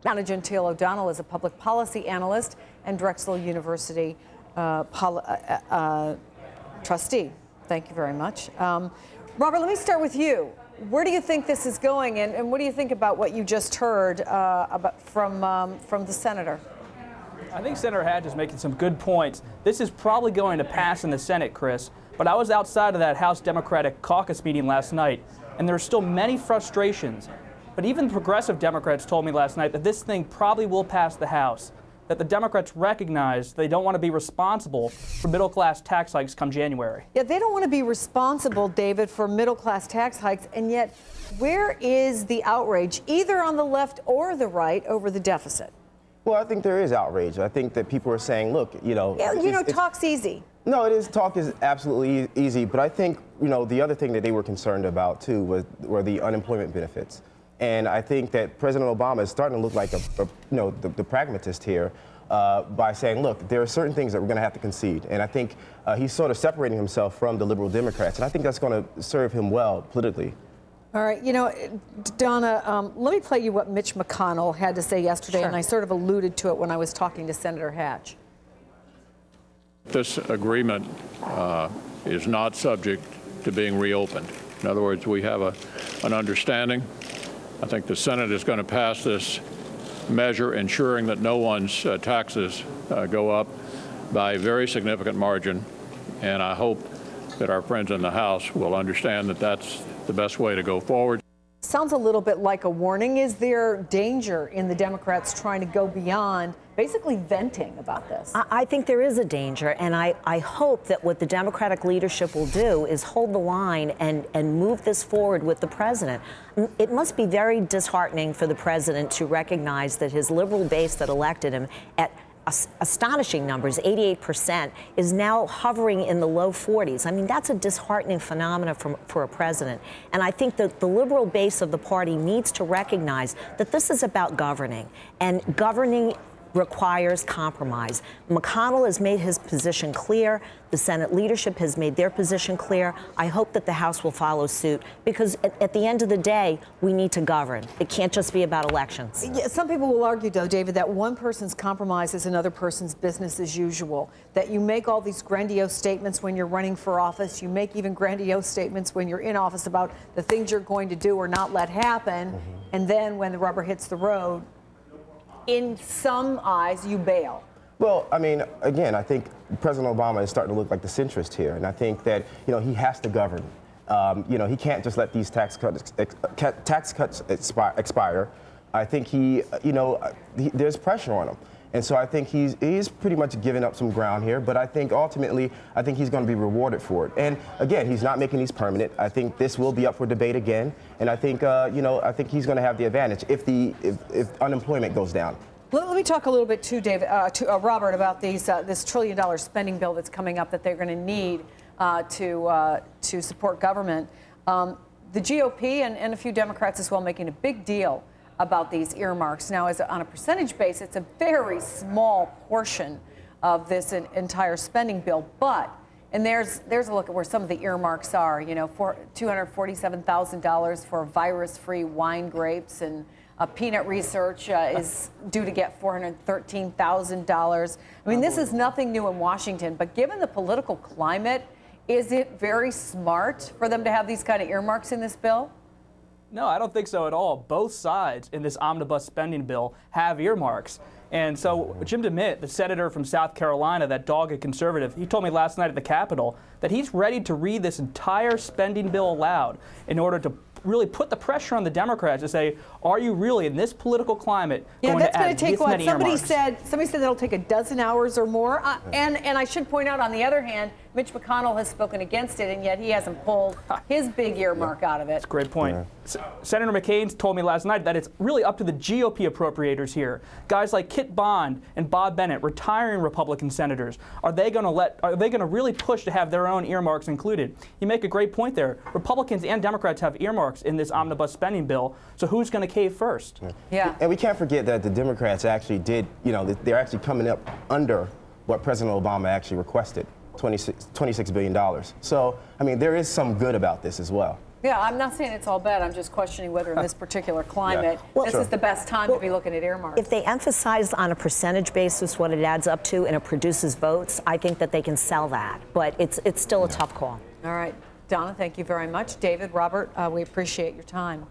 Donna Gentile is a public policy analyst and Drexel University trustee. Thank you very much. Robert, let me start with you. Where do you think this is going, and what do you think about what you just heard from the senator? I think Senator Hatch is making some good points. This is probably going to pass in the Senate, Chris, but I was outside of that House Democratic caucus meeting last night, and there are still many frustrations. But even progressive Democrats told me last night that this thing probably will pass the House, that the Democrats recognize they don't want to be responsible for middle-class tax hikes come January. Yeah, they don't want to be responsible, David, for middle-class tax hikes, and yet where is the outrage, either on the left or the right, over the deficit? Well, I think there is outrage. I think that people are saying, look, talk's easy. No, it is. Talk is absolutely easy. But I think, the other thing that they were concerned about, too, were the unemployment benefits. And I think that President Obama is starting to look like the pragmatist here by saying, look, there are certain things that we're going to have to concede. And I think he's sort of separating himself from the liberal Democrats. And I think that's going to serve him well politically. All right. Donna, let me play you what Mitch McConnell had to say yesterday, Sure. And I sort of alluded to it when I was talking to Senator Hatch. This agreement is not subject to being reopened. In other words, we have an understanding. I think the Senate is going to pass this measure ensuring that no one's taxes go up by a very significant margin. And I hope that our friends in the House will understand that that's the best way to go forward. Sounds a little bit like a warning. Is there danger in the Democrats trying to go beyond basically venting about this? I think there is a danger, and I hope that what the Democratic leadership will do is hold the line and move this forward with the president. It must be very disheartening for the president to recognize that his liberal base that elected him at astonishing numbers, 88%, is now hovering in the low 40s. I mean, that's a disheartening phenomenon for a president. And I think that the liberal base of the party needs to recognize that this is about governing, and governing requires compromise. McConnell has made his position clear. The Senate leadership has made their position clear. I hope that the House will follow suit, because at the end of the day, we need to govern. It can't just be about elections. Yeah, some people will argue, though, David, that one person's compromise is another person's business as usual, that you make all these grandiose statements when you're running for office. You make even grandiose statements when you're in office about the things you're going to do or not let happen. And then when the rubber hits the road, in some eyes, you bail. Well, I mean, again, I think President Obama is starting to look like the centrist here, and I think that he has to govern. He can't just let these tax cuts expire. I think there's pressure on him, and so I think he's pretty much giving up some ground here. But I think ultimately, he's going to be rewarded for it. And again, he's not making these permanent. I think this will be up for debate again, and I think I think he's going to have the advantage if unemployment goes down. Let me talk a little bit too, David, Robert, about this $1 trillion spending bill that's coming up that they're going to need to support government. The GOP and a few Democrats as well making a big deal about these earmarks. Now, on a percentage base, it's a very small portion of this entire spending bill. And there's a look at where some of the earmarks are. For $247,000 for virus-free wine grapes, and peanut research is due to get $413,000. I mean, this is nothing new in Washington, but given the political climate, is it very smart for them to have these kind of earmarks in this bill? No, I don't think so at all. Both sides in this omnibus spending bill have earmarks. And so Jim DeMint, the senator from South Carolina, that dogged conservative, he told me last night at the Capitol that he's ready to read this entire spending bill aloud in order to really put the pressure on the Democrats to say, are you really in this political climate going to add this many earmarks? Somebody said that'll take a dozen hours or more. And I should point out, on the other hand, Mitch McConnell has spoken against it, and yet he hasn't pulled his big earmark out of it. That's a great point. Yeah. Senator McCain told me last night that it's really up to the GOP appropriators here. Guys like Kit Bond and Bob Bennett, retiring Republican senators, are they going to really push to have their own earmarks included? You make a great point there. Republicans and Democrats have earmarks in this omnibus spending bill, so who's going to cave first? Yeah. And we can't forget that the Democrats actually did, they're actually coming up under what President Obama actually requested. $26 billion. So, I mean, there is some good about this as well. Yeah, I'm not saying it's all bad. I'm just questioning whether in this particular climate, this is the best time to be looking at earmarks. If they emphasize on a percentage basis what it adds up to and it produces votes, I think that they can sell that. But it's still a tough call. All right. Donna, thank you very much. David, Robert, we appreciate your time.